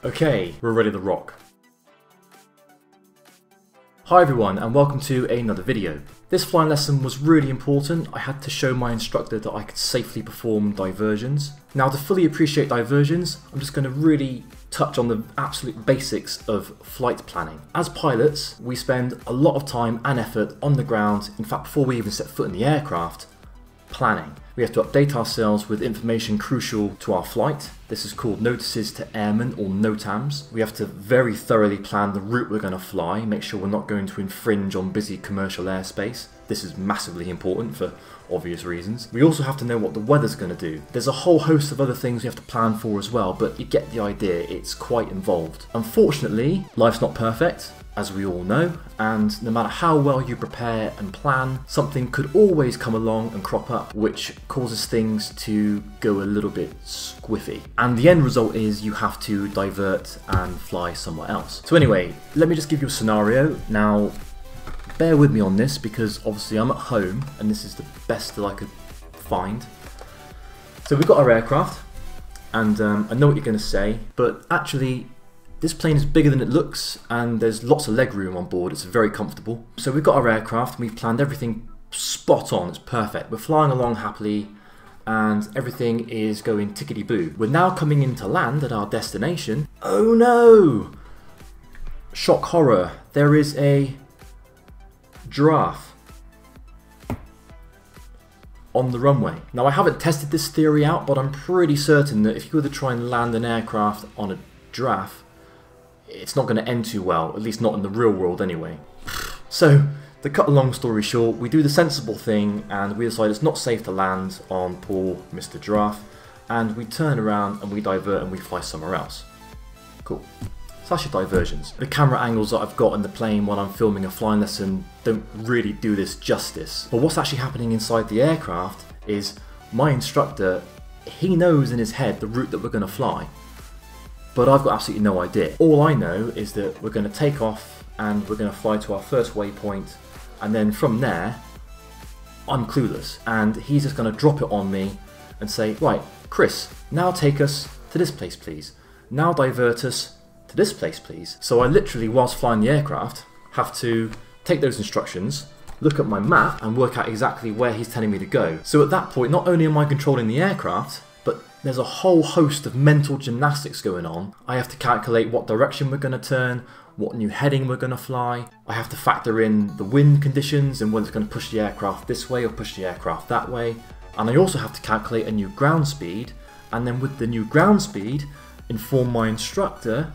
Okay, we're ready to rock. Hi everyone and welcome to another video. This flying lesson was really important. I had to show my instructor that I could safely perform diversions. Now to fully appreciate diversions, I'm just going to really touch on the absolute basics of flight planning. As pilots, we spend a lot of time and effort on the ground, in fact before we even set foot in the aircraft, planning. We have to update ourselves with information crucial to our flight. This is called notices to airmen or NOTAMs. We have to very thoroughly plan the route we're going to fly, make sure we're not going to infringe on busy commercial airspace. This is massively important for obvious reasons. We also have to know what the weather's going to do. There's a whole host of other things we have to plan for as well, but you get the idea, it's quite involved. Unfortunately, life's not perfect, as we all know, and no matter how well you prepare and plan, something could always come along and crop up, which causes things to go a little bit squiffy. And the end result is you have to divert and fly somewhere else. So anyway, let me just give you a scenario. Now, bear with me on this because obviously I'm at home and this is the best that I could find. So we've got our aircraft, and I know what you're going to say, but actually this plane is bigger than it looks and there's lots of leg room on board. It's very comfortable. So we've got our aircraft and we've planned everything spot on. It's perfect. We're flying along happily and everything is going tickety-boo. We're now coming in to land at our destination. Oh no! Shock horror. There is a giraffe on the runway. Now I haven't tested this theory out, but I'm pretty certain that if you were to try and land an aircraft on a giraffe, it's not going to end too well, at least not in the real world anyway. So, to cut a long story short, we do the sensible thing and we decide it's not safe to land on poor Mr. Giraffe, and we turn around and we divert and we fly somewhere else. Cool. So that's your diversions. The camera angles that I've got in the plane when I'm filming a flying lesson don't really do this justice. But what's actually happening inside the aircraft is my instructor, he knows in his head the route that we're going to fly. But I've got absolutely no idea. All I know is that we're going to take off and we're going to fly to our first waypoint, and then from there, I'm clueless. And he's just going to drop it on me and say, right, Chris, now take us to this place, please. Now divert us to this place, please. So I literally, whilst flying the aircraft, have to take those instructions, look at my map, and work out exactly where he's telling me to go. So at that point, not only am I controlling the aircraft, but there's a whole host of mental gymnastics going on. I have to calculate what direction we're going to turn, what new heading we're going to fly. I have to factor in the wind conditions and whether it's going to push the aircraft this way or push the aircraft that way. And I also have to calculate a new ground speed, and then with the new ground speed, inform my instructor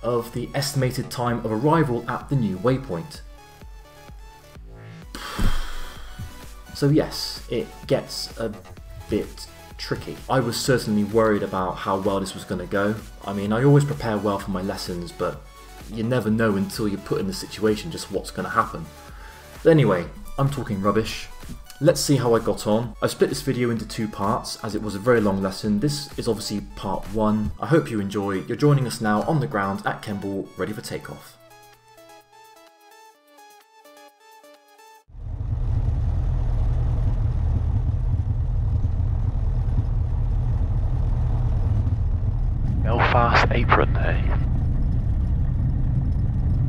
of the estimated time of arrival at the new waypoint. So yes, it gets a bit tricky. I was certainly worried about how well this was going to go. I mean, I always prepare well for my lessons, but you never know until you're put in the situation just what's going to happen. But anyway, I'm talking rubbish. Let's see how I got on. I split this video into two parts as it was a very long lesson. This is obviously part one. I hope you enjoy. You're joining us now on the ground at Kemble, ready for takeoff. Belfast apron, eh?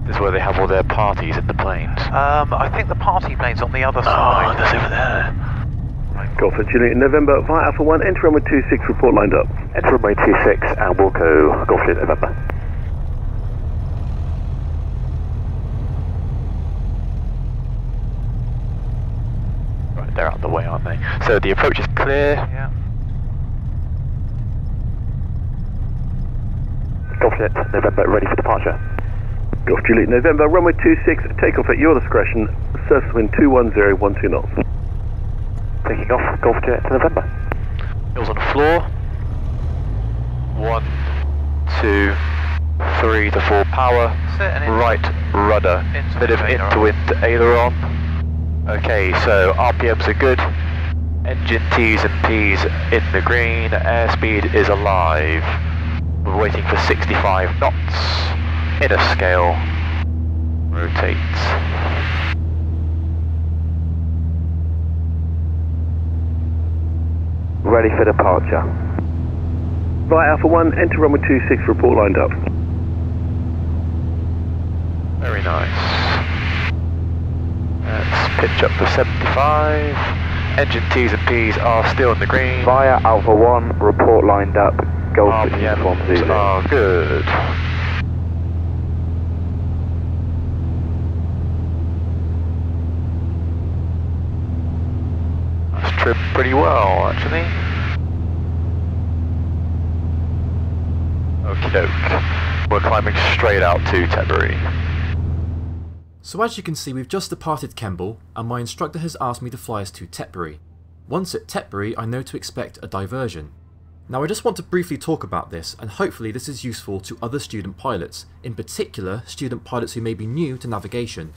This is where they have all their parties in the planes. I think the party plane's on the other side. Oh, that's over there. Golf at Juliet November, via Alpha 1, enter runway 26, report lined up. Enter runway 26 and we'll go Golf Juliet November. Right, they're out of the way, aren't they? So the approach is clear. Yeah. Golf Juliet November, ready for departure. Golf Juliet November, runway 26, take off at your discretion, surface wind 210, 12 knots. Taking off, Golf Juliet November. Wheels on the floor. 1, 2, 3 to 4 power. Right rudder. Bit of into-wind aileron. Okay, so RPMs are good. Engine T's and P's in the green. Airspeed is alive. We're waiting for 65 knots. Inner scale. Rotate. Ready for departure. Via Alpha 1, enter runway 26, report lined up. Very nice. Let's pitch up to 75. Engine T's and P's are still in the green. Via Alpha 1, report lined up. Golf uniform RPMs 0. are good. That's trimmed pretty well, actually. Okie doke. We're climbing straight out to Tetbury. So as you can see, we've just departed Kemble and my instructor has asked me to fly us to Tetbury. Once at Tetbury, I know to expect a diversion. Now I just want to briefly talk about this, and hopefully this is useful to other student pilots, in particular student pilots who may be new to navigation.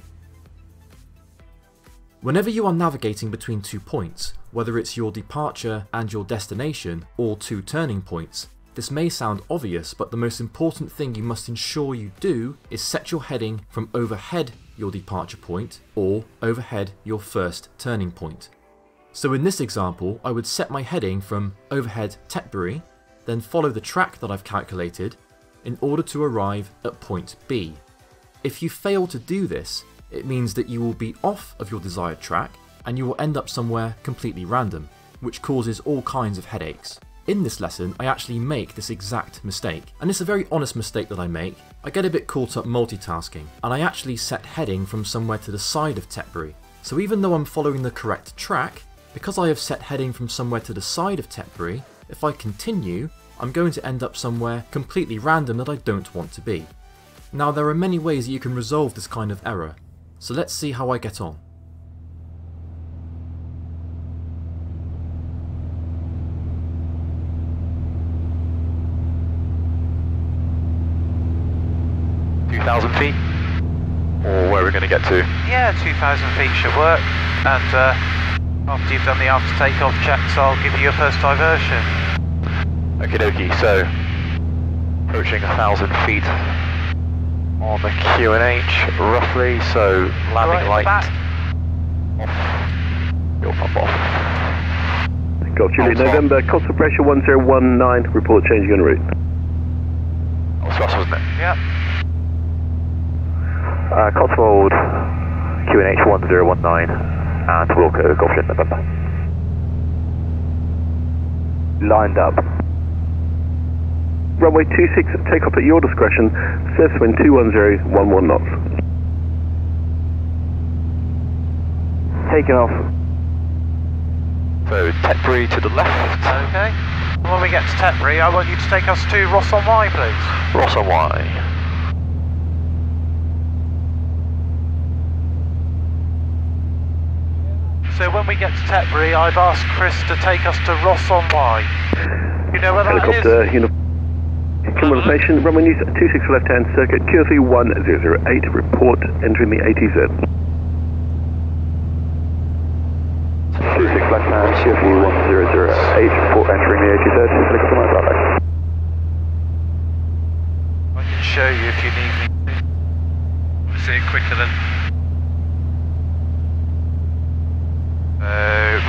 Whenever you are navigating between 2 points, whether it's your departure and your destination, or 2 turning points, this may sound obvious, but the most important thing you must ensure you do is set your heading from overhead your departure point or overhead your first turning point. So in this example, I would set my heading from overhead Tetbury, then follow the track that I've calculated in order to arrive at point B. If you fail to do this, it means that you will be off of your desired track and you will end up somewhere completely random, which causes all kinds of headaches. In this lesson, I actually make this exact mistake, and it's a very honest mistake that I make. I get a bit caught up multitasking, and I actually set heading from somewhere to the side of Tetbury. So even though I'm following the correct track, because I have set heading from somewhere to the side of Tetbury, if I continue, I'm going to end up somewhere completely random that I don't want to be. Now there are many ways that you can resolve this kind of error, so let's see how I get on. Feet, or where we're going to get to? Yeah, 2,000 feet should work. And after you've done the after takeoff checks, I'll give you your first diversion. Okie dokie, so approaching 1,000 feet on the QNH roughly, so landing light off. Fuel pump off. Golf Juliet November, coastal pressure 1019, report changing en route. That was Russ, wasn't it? Yep. Cotswold, QNH 1019, and Wilco, Golf Juliet November. Lined up. Runway 26, take off at your discretion, surface wind 210, 11 knots. Taking off. So Tetbury to the left. Okay. When we get to Tetbury, I want you to take us to Ross on Wye, please. Ross on Wye. So when we get to Tetbury, I've asked Chris to take us to Ross on Wye. You know where that Helicopter, is? Cumulus Nation, runway news 26 left hand circuit, QFE 1008, report entering the ATZ. 26 left hand, QFE 1008, report entering the ATZ, helicopter my traffic. I can show you if you need me to. See it quicker than...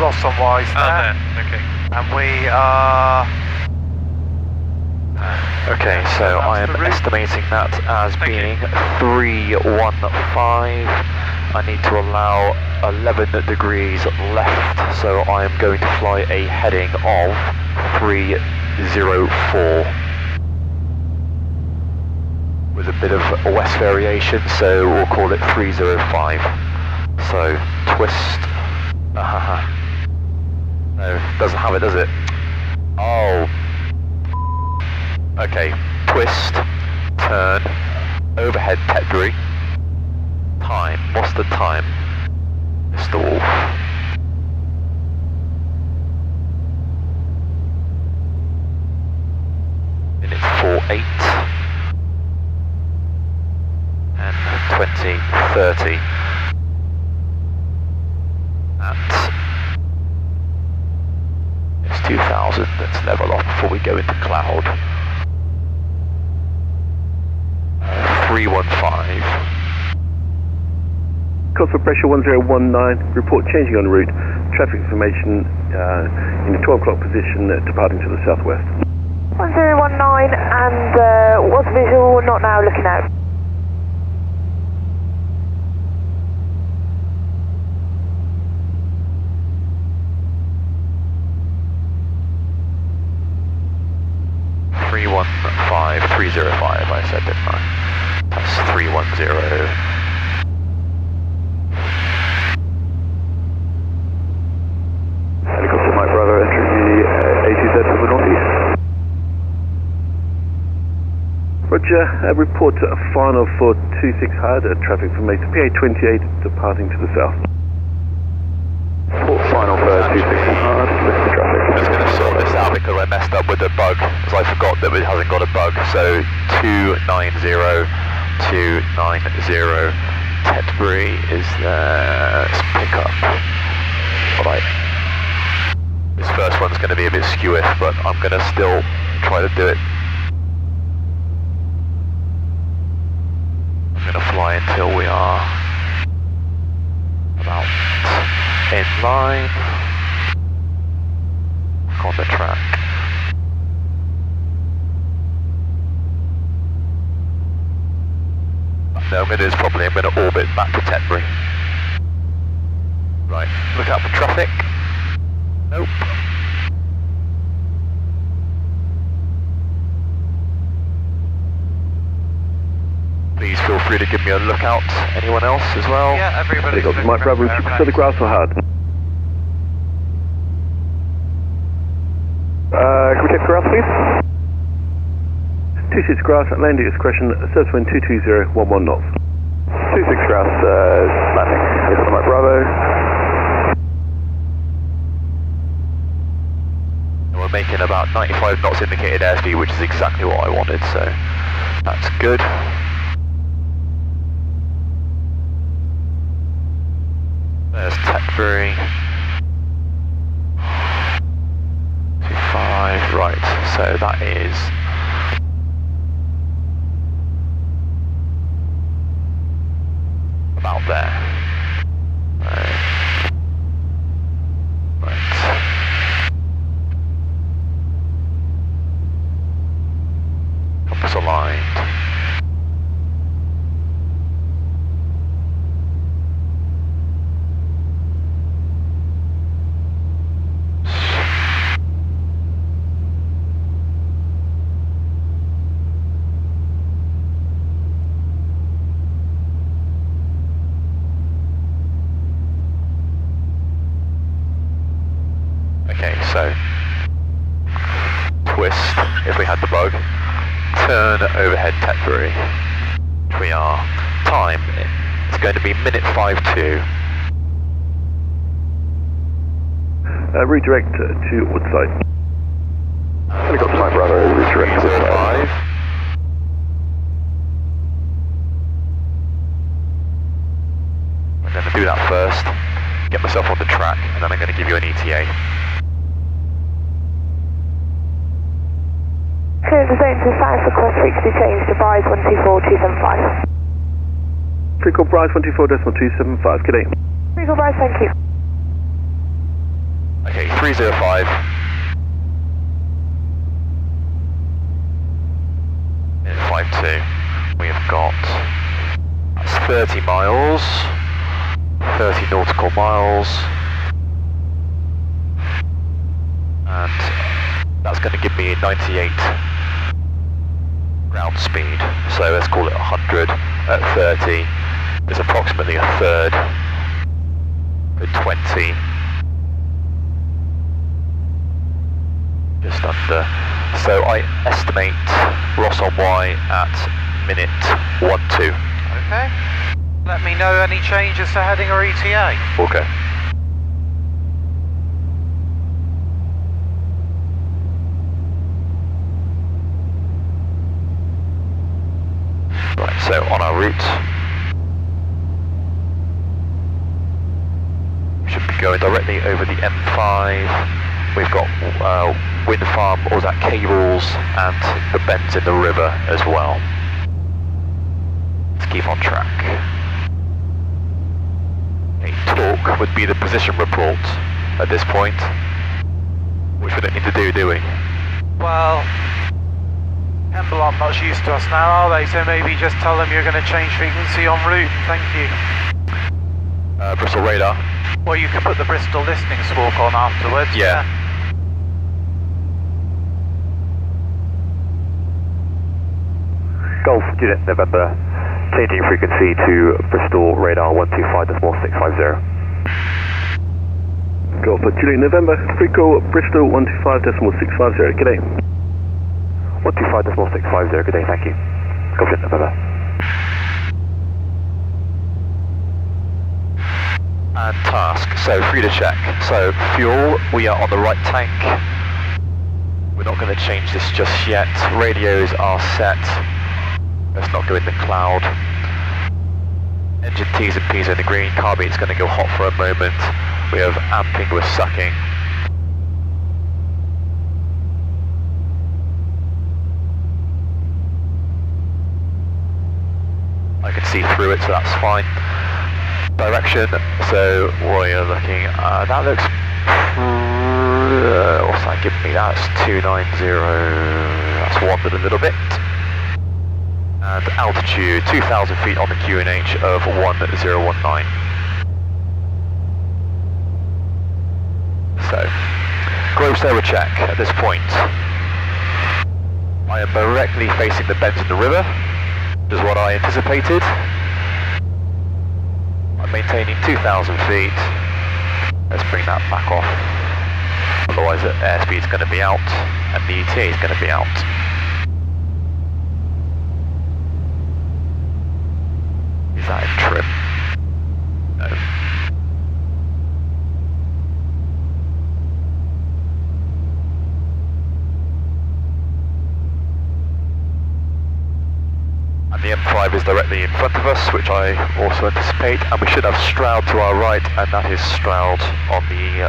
Ross on Wye's there. Okay. And we are... Okay, so I am estimating that as being 315. I need to allow 11 degrees left, so I am going to fly a heading of 304. With a bit of a west variation, so we'll call it 305. So, twist. No, doesn't have it, does it? Oh. Okay, twist, turn, overhead Tetbury. Time, what's the time, Mr. Wolf? Minute 48 and 20:30 at it's 2,000. Let's level off before we go into cloud. 315. Coastal pressure 1019, report changing en route, traffic information in the 12 o'clock position, departing to the southwest. 1019 and what's visual, not now, looking out. 305, I said, didn't I? That's 310. Helicopter Mike Bravo entering the ATZ from the northeast. Roger, report a final for 26 hard traffic from PA28 departing to the south. Final for 26 hard, listen to traffic. I'm just going to sort this out because I messed up with the bug, because I forgot that it hasn't got a bug. So 290, Tetbury is there. Let's pick up. Alright. This first one's going to be a bit skewish, but I'm going to still try to do it. I'm going to fly until we are about in line on the track. No, I'm going to do this properly. I'm going to orbit back to Tetbury. Right, look out for traffic. Nope. Please feel free to give me a lookout. Anyone else as well? Yeah, everybody. Helicopter Mike Bravo, would you prefer the grass or hard? Can we take grass, please? 26 grass, land at discretion, surface wind 220, 11 knots. 26 grass, landing. Helicopter Mike Bravo. We're making about 95 knots indicated airspeed, which is exactly what I wanted, so that's good. There's Tetbury. 25, right, so that is about there. Right. Compass aligned. Okay, so twist if we had the bug, turn overhead Tetbury, which we are. Time, it's going to be minute 52. Redirect to Woodside. Helicopter Mike Bravo, redirect to Woodside. 305. I'm going to do that first, get myself on the track, and then I'm going to give you an ETA. Clear the zone to the south, request reach to change to Brise 124275. Frequent Brise 124.275, good day. Frequent Brise, thank you. Okay, 305. Minute 52. We have got, that's 30 miles, 30 nautical miles, and that's going to give me 98 ground speed, so let's call it 100 at 30, there's approximately a third, at 20, just under, so I estimate Ross on Y at minute 12. Okay. Let me know any changes to heading or ETA. Okay. Right, so on our route, we should be going directly over the M5. We've got wind farm, or is that cables, and the bends in the river as well. Let's keep on track. A talk would be the position report at this point, which we don't need to do we? Well, Hemble aren't much use to us now, are they? So maybe just tell them you're going to change frequency en route. Thank you. Bristol radar. Well, you could put the Bristol listening squawk on afterwards. Yeah. Golf Juliet November, changing frequency to Bristol radar 125.650. Golf Juliet November, free call Bristol 125.650. Good day. 125.650. Good day. Thank you. Golf Juliet November. And task. So free to check. So fuel, we are on the right tank. We're not going to change this just yet. Radios are set. Let's not go in the cloud. Engine T's and P's in the green. Carburetor's going to go hot for a moment. We have amping with sucking. I can see through it, so that's fine. Direction, so we're looking, that looks, what's that giving me? That's 290, that's wandered a little bit. And altitude, 2,000 feet on the QNH of 1019. So, gross error check at this point. I am directly facing the bends in the river, which is what I anticipated. I'm maintaining 2,000 feet. Let's bring that back off. Otherwise the airspeed is going to be out and the ETA is going to be out. Is that in trim? No. And the M5 is directly in front of us, which I also anticipate, and we should have Stroud to our right, and that is Stroud on the,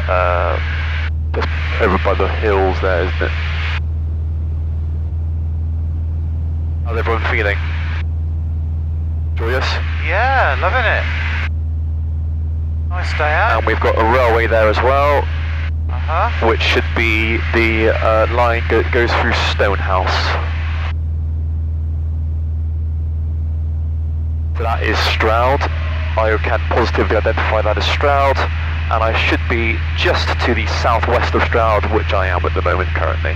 just over by the hills there, isn't it? How's everyone feeling? Joyous? Yeah, loving it. Nice day out. And we've got a railway there as well, which should be the line goes through Stonehouse. So that is Stroud. I can positively identify that as Stroud, and I should be just to the southwest of Stroud, which I am at the moment currently.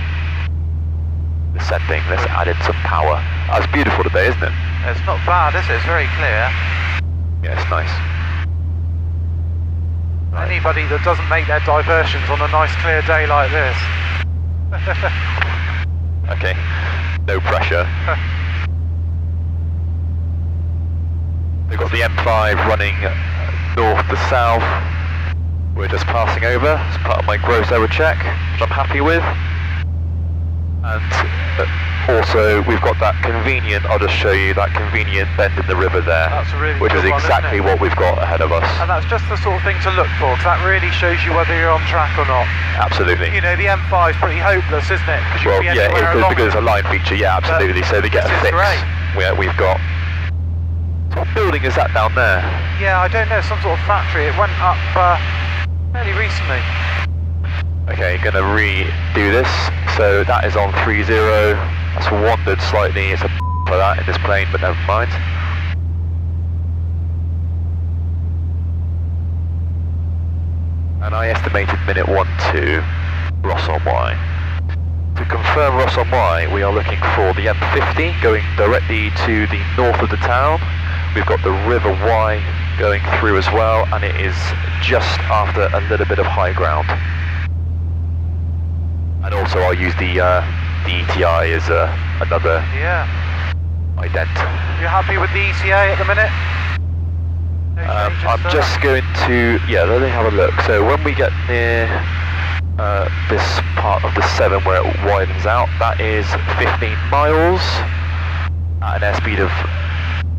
Descending, let's add in some power. That's beautiful today, isn't it? It's not bad, is it? It's very clear. Yeah, it's nice. Anybody that doesn't make their diversions on a nice clear day like this. Okay, no pressure. We've got the M5 running north to south. We're just passing over as part of my gross error check, which I'm happy with. And also we've got that convenient, I'll just show you that convenient bend in the river there, That's a really which is good one, exactly isn't it? what we've got ahead of us. And that's just the sort of thing to look for, because that really shows you whether you're on track or not. Absolutely. You know, the M5 is pretty hopeless, isn't it? Well, yeah, because it's a line feature, yeah, absolutely. So they get a fix. We've got. What building is that down there? Yeah, I don't know, some sort of factory. It went up fairly recently. Okay, gonna redo this. So that is on 30. That's wandered slightly. It's a for that in this plane, but never mind. And I estimated minute 12, Ross on Y. To confirm Ross on Y, we are looking for the M50 going directly to the north of the town. We've got the River Y going through as well, and it is just after a little bit of high ground. And also I'll use the ETA as another ident. You're happy with the ETA at the minute? I'm just going to, let me have a look. So when we get near this part of the 7 where it widens out, that is 15 miles at an airspeed of,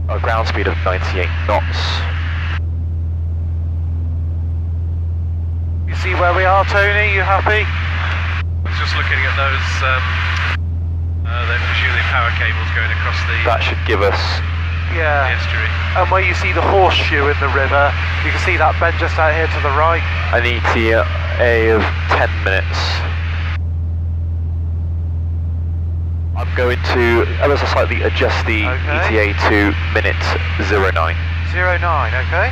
a ground speed of 98 knots. You see where we are, Tony? You happy? I was just looking at those, they're presumably power cables going across the... That should give us... Yeah. Estuary. And where you see the horseshoe in the river, you can see that bend just out here to the right. An ETA of 10 minutes. I'm going to ever so slightly adjust the ETA to minute 09. 09, okay.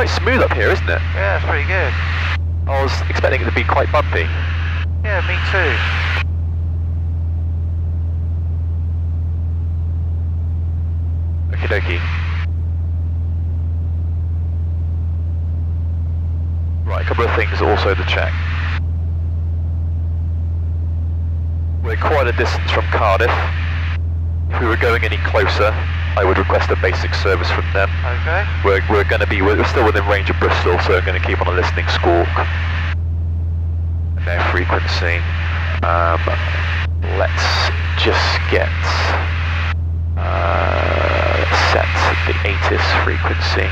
quite smooth up here, isn't it? Yeah, it's pretty good. I was expecting it to be quite bumpy. Yeah, me too. Okie dokie. Right, a couple of things also to check. We're quite a distance from Cardiff. If we were going any closer, I would request a basic service from them. Okay. We're still within range of Bristol, so we're going to keep on a listening squawk. And their frequency. Let's just get set the ATIS frequency.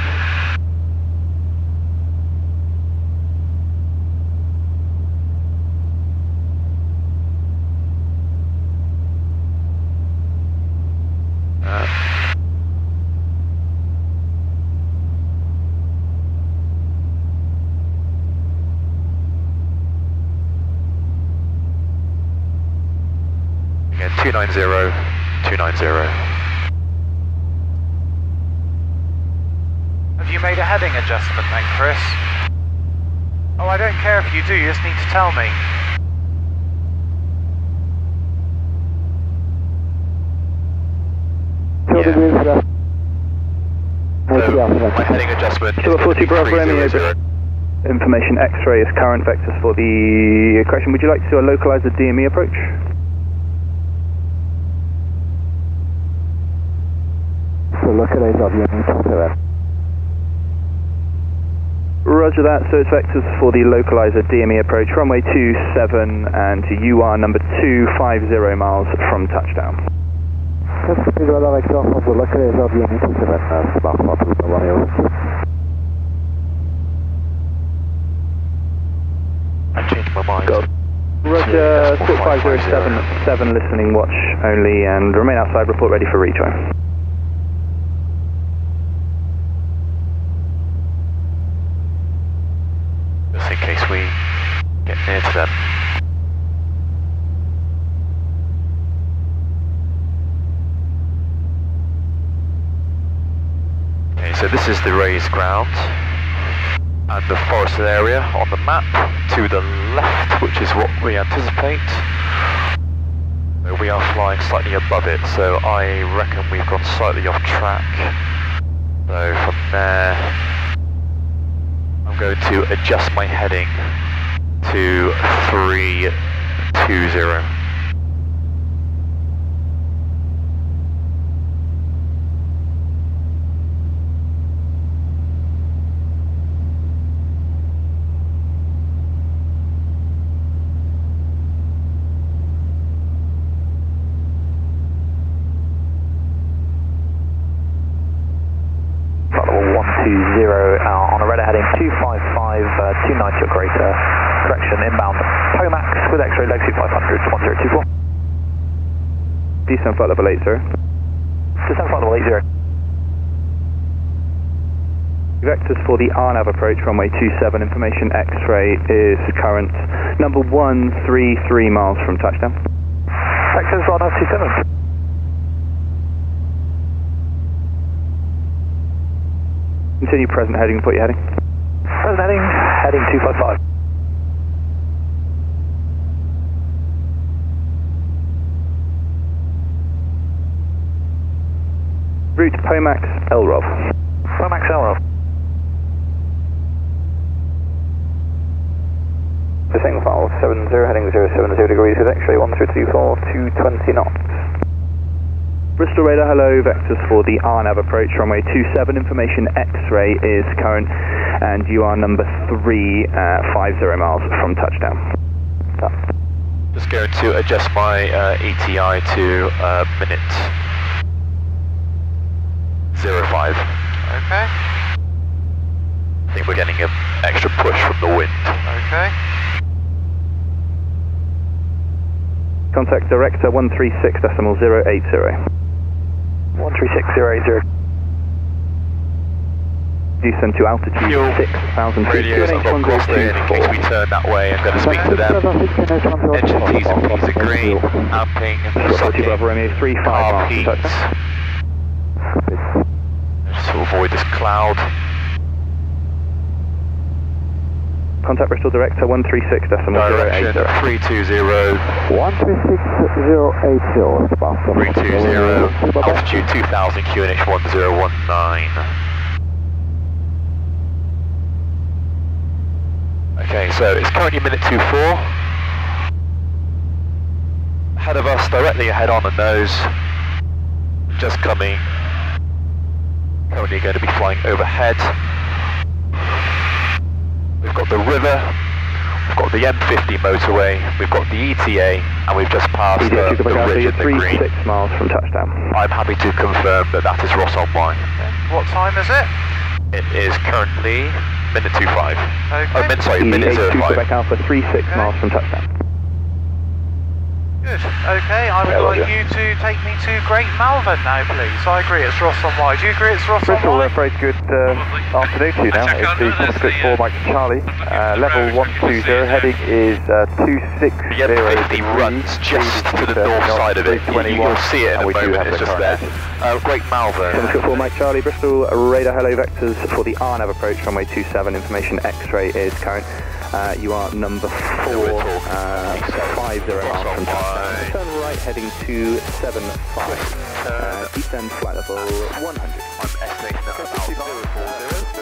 Again, 290, 290. Have you made a heading adjustment then, Chris? Oh, I don't care if you do, you just need to tell me. Yeah. So, my heading adjustment is 40 Bravo Romeo. 300. Information X-ray is current vectors for the correction. Would you like to localize the DME approach? So localize of unit 7. Roger that, so it's vectors for the localizer DME approach, runway 27 and to UR number 250 miles from touchdown. Speed radar vector of the localizer of unit 7, Spark 4 Romeo. I'm changing my mind. Roger, 4507 listening watch only and remain outside, report ready for rejoin. Just in case we get near to them. Okay, so this is the raised ground and the forested area on the map to the left, which is what we anticipate. We are flying slightly above it, so I reckon we've gone slightly off track. So from there, I'm going to adjust my heading to 320. On a radar heading 255, 290 or greater, correction inbound Tomax with X-ray leg 2500, 1024. Descent flight level 80. Descent flight level 80. Vectors for the RNAV approach, runway 27, information X-ray is current, number 133 miles from touchdown. Vectors RNAV 27. Continue present heading, report your heading. Present heading, heading 255. Route Pomax LROV. Pomax LROV. Descending file 70, heading 070 degrees with X-ray 1324, 220 knots. Bristol radar, hello, vectors for the RNAV approach, runway 27, information X-ray is current, and you are number 350 miles from touchdown. Just going to adjust my ETA to minute 05. Okay. I think we're getting an extra push from the wind. Okay. Contact director 136.080. 136080. Descend to altitude Fuel 6,000 feet. radios I've got crossed in case we turn that way. I'm going to speak to them. Engine T's and P's are green. Amping, sucking, Bravo Romeo 35 carb miles heat. from touchdown. Just to avoid this cloud. contact Bristol Director 136.080. Direction 320. 136.080. 320. Altitude 2000. QNH 1019. Okay, so it's currently minute 24. Ahead of us, directly ahead on the nose. Just coming. Currently going to be flying overhead. We've got the river, we've got the M50 motorway, we've got the ETA, and we've just passed the ridge in the green. 6 miles from touchdown. I'm happy to confirm that that is Ross on Y. What time is it? It is currently minute 25. Okay. Oh, minute 05. Quebec Alpha 36 miles from touchdown. Good. Okay, I would like you to take me to Great Malvern now, please. I agree, it's Ross on Y. Do you agree it's Ross on Bristol, Y? very good afternoon to you now. It's the Script 4 Mike Charlie. Level 120, heading is 260. The M50 runs just to the north side of it. You'll see it in a moment, it's just there. Great Malvern. Script 4 Mike Charlie, Bristol, radar hello vectors for the RNAV approach, runway 27, information X-ray is current. You are number 4, 50 miles from touchdown. Turn right heading 275. Descend flight level 100. I'm estimating that about 040.